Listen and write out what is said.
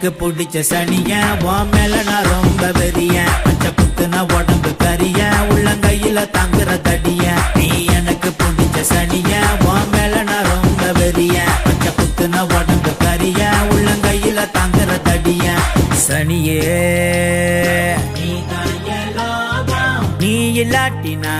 எனக்கு பிடிச்ச சனிய உன் மேல நான் ரொம்ப வெறிய பச்சை குத்துன உடம்பு கரிய உள்ளங்கையில தாங்குற தடிய நீ எனக்கு பிடிச்ச சனிய உன் மேல நான் ரொம்ப வெறிய பச்சை குத்துன உடம்பு கரிய உள்ளங்கையில தாங்குற தடிய சனியே நீ இல்லாட்டினா